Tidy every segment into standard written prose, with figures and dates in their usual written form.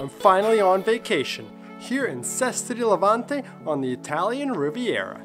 I'm finally on vacation, here in Sesta di Levante on the Italian Riviera.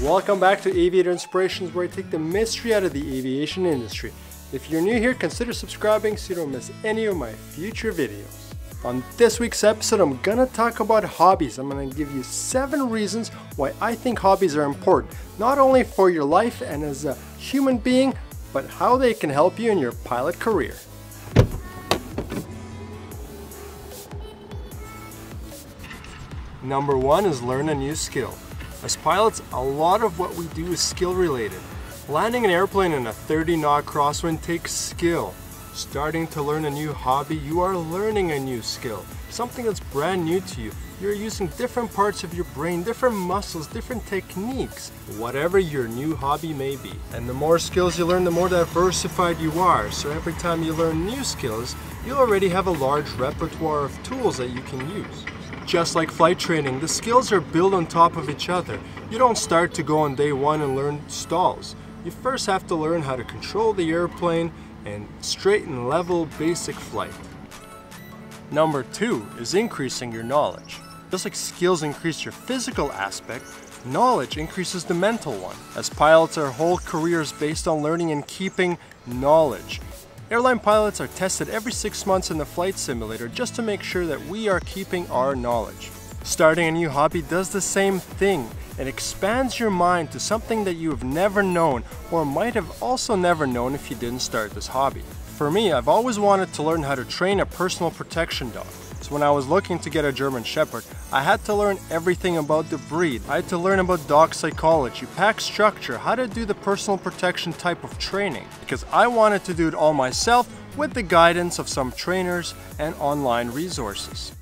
Welcome back to Aviator Inspirations, where I take the mystery out of the aviation industry. If you're new here, consider subscribing so you don't miss any of my future videos. On this week's episode, I'm gonna talk about hobbies. I'm gonna give you 7 reasons why I think hobbies are important, not only for your life and as a human being, but how they can help you in your pilot career. Number 1 is learn a new skill. As pilots, a lot of what we do is skill related. Landing an airplane in a 30-knot crosswind takes skill. Starting to learn a new hobby, you are learning a new skill. Something that's brand new to you. You're using different parts of your brain, different muscles, different techniques, whatever your new hobby may be. And the more skills you learn, the more diversified you are. So every time you learn new skills, you already have a large repertoire of tools that you can use. Just like flight training, the skills are built on top of each other. You don't start to go on day 1 and learn stalls. You first have to learn how to control the airplane and straight and level basic flight. Number 2 is increasing your knowledge. Just like skills increase your physical aspect, knowledge increases the mental one. As pilots, our whole career is based on learning and keeping knowledge. Airline pilots are tested every 6 months in the flight simulator just to make sure that we are keeping our knowledge. Starting a new hobby does the same thing. It expands your mind to something that you have never known or might have also never known if you didn't start this hobby. For me, I've always wanted to learn how to train a personal protection dog. So when I was looking to get a German Shepherd, I had to learn everything about the breed. I had to learn about dog psychology, pack structure, how to do the personal protection type of training, because I wanted to do it all myself with the guidance of some trainers and online resources.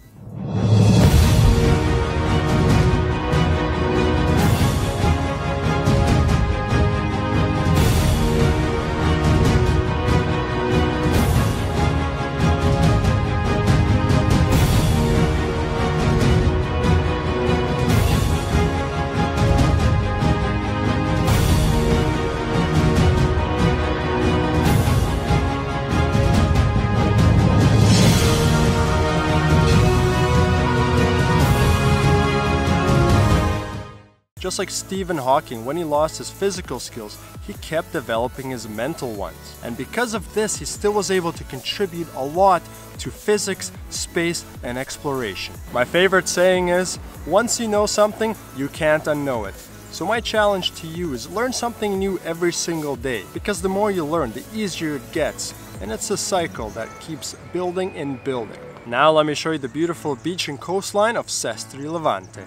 Just like Stephen Hawking, when he lost his physical skills, he kept developing his mental ones. And because of this, he still was able to contribute a lot to physics, space, and exploration. My favorite saying is, once you know something, you can't unknow it. So my challenge to you is learn something new every single day, because the more you learn, the easier it gets. And it's a cycle that keeps building and building. Now let me show you the beautiful beach and coastline of Sesta di Levante.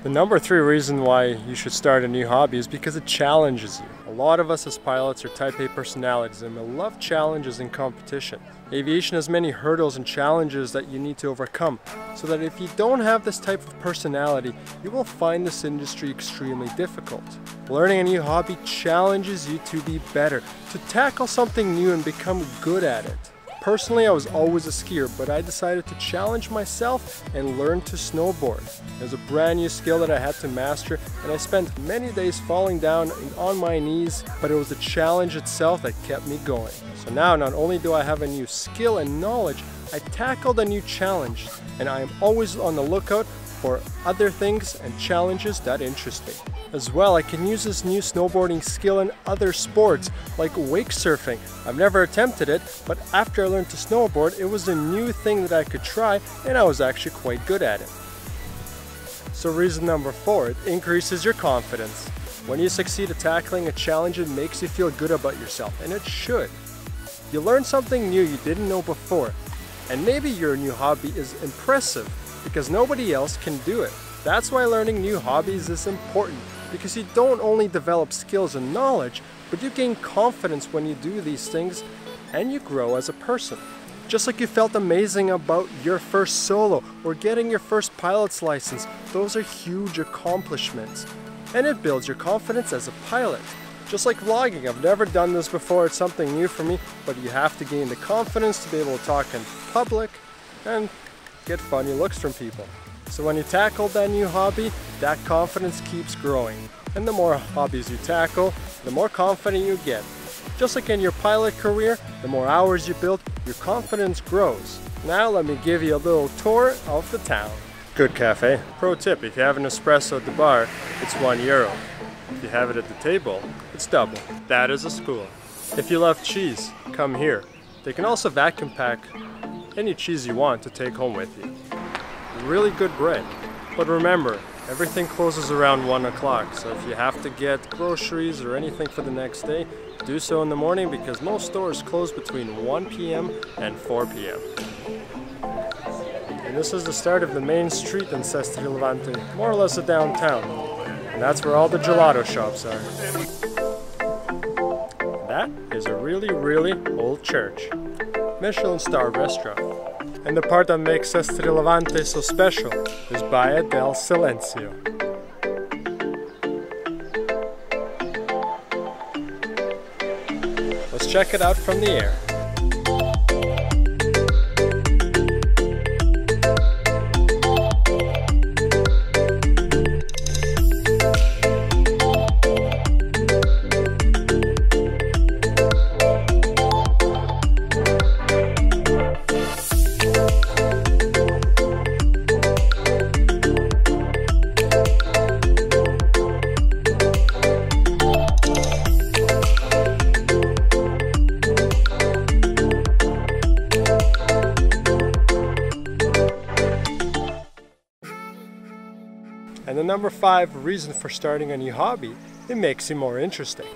The number 3 reason why you should start a new hobby is because it challenges you. A lot of us as pilots are type A personalities and we love challenges and competition. Aviation has many hurdles and challenges that you need to overcome, so that if you don't have this type of personality, you will find this industry extremely difficult. Learning a new hobby challenges you to be better, to tackle something new and become good at it. Personally, I was always a skier, but I decided to challenge myself and learn to snowboard. It was a brand new skill that I had to master, and I spent many days falling down on my knees, but it was the challenge itself that kept me going. So now, not only do I have a new skill and knowledge, I tackled a new challenge, and I am always on the lookout for other things and challenges that interest me. As well, I can use this new snowboarding skill in other sports, like wake surfing. I've never attempted it, but after I learned to snowboard, it was a new thing that I could try, and I was actually quite good at it. So reason number 4, it increases your confidence. When you succeed at tackling a challenge, it makes you feel good about yourself, and it should. You learn something new you didn't know before, and maybe your new hobby is impressive because nobody else can do it. That's why learning new hobbies is important. because you don't only develop skills and knowledge, but you gain confidence when you do these things, and you grow as a person. Just like you felt amazing about your first solo or getting your first pilot's license, those are huge accomplishments. And it builds your confidence as a pilot. Just like vlogging, I've never done this before, it's something new for me, but you have to gain the confidence to be able to talk in public and get funny looks from people. So when you tackle that new hobby, that confidence keeps growing. And the more hobbies you tackle, the more confident you get. Just like in your pilot career, the more hours you build, your confidence grows. Now let me give you a little tour of the town. Good cafe. Pro tip, if you have an espresso at the bar, it's €1. If you have it at the table, it's double. That is a school. If you love cheese, come here. They can also vacuum pack any cheese you want to take home with you. Really good bread. But remember, everything closes around 1 o'clock, so if you have to get groceries or anything for the next day, do so in the morning because most stores close between 1 p.m. and 4 p.m. And this is the start of the main street in Sestri Levante, more or less a downtown. And that's where all the gelato shops are. That is a really old church. Michelin star restaurant. And the part that makes Sestri Levante so special is Baia del Silencio. Let's check it out from the air. And the number 5 reason for starting a new hobby, it makes it more interesting.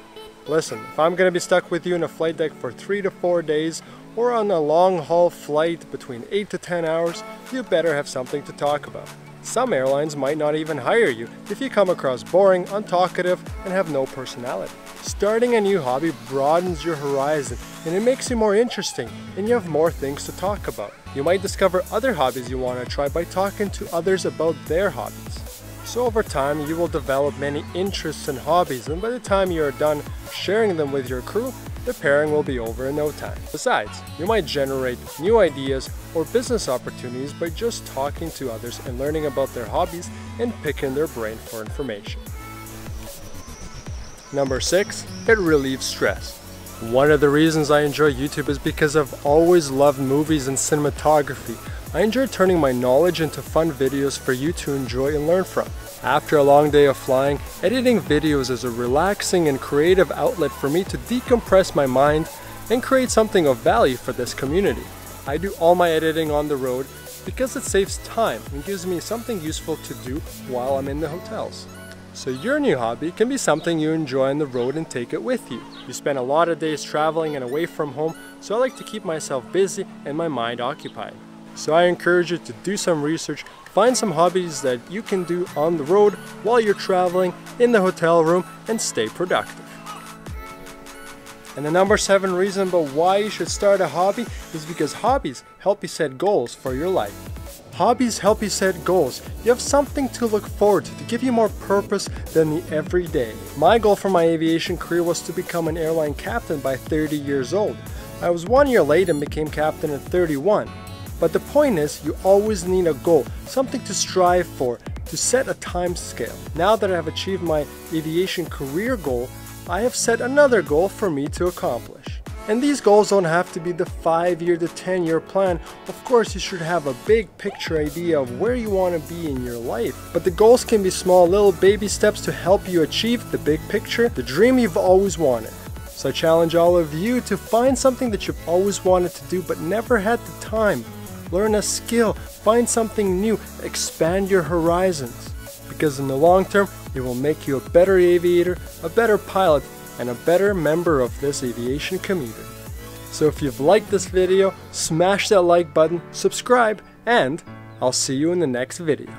Listen, if I'm going to be stuck with you in a flight deck for 3 to 4 days or on a long haul flight between 8 to 10 hours, you better have something to talk about. Some airlines might not even hire you if you come across boring, untalkative, and have no personality. Starting a new hobby broadens your horizon and it makes you more interesting and you have more things to talk about. You might discover other hobbies you want to try by talking to others about their hobbies. So over time you will develop many interests and hobbies, and by the time you are done sharing them with your crew, the pairing will be over in no time. Besides, you might generate new ideas or business opportunities by just talking to others and learning about their hobbies and picking their brain for information. Number 6, it relieves stress. One of the reasons I enjoy YouTube is because I've always loved movies and cinematography. I enjoy turning my knowledge into fun videos for you to enjoy and learn from. After a long day of flying, editing videos is a relaxing and creative outlet for me to decompress my mind and create something of value for this community. I do all my editing on the road because it saves time and gives me something useful to do while I'm in the hotels. So your new hobby can be something you enjoy on the road and take it with you. You spend a lot of days traveling and away from home, so I like to keep myself busy and my mind occupied. So I encourage you to do some research, find some hobbies that you can do on the road while you're traveling, in the hotel room, and stay productive. And the number 7 reason about why you should start a hobby is because hobbies help you set goals for your life. Hobbies help you set goals. You have something to look forward to give you more purpose than the everyday. My goal for my aviation career was to become an airline captain by 30 years old. I was 1 year late and became captain at 31. But the point is, you always need a goal, something to strive for, to set a time scale. Now that I have achieved my aviation career goal, I have set another goal for me to accomplish. And these goals don't have to be the 5-year to 10-year plan. Of course, you should have a big picture idea of where you want to be in your life. But the goals can be small little baby steps to help you achieve the big picture, the dream you've always wanted. So I challenge all of you to find something that you've always wanted to do but never had the time. Learn a skill, find something new, expand your horizons. Because in the long term, it will make you a better aviator, a better pilot, and a better member of this aviation community. So if you've liked this video, smash that like button, subscribe, and I'll see you in the next video.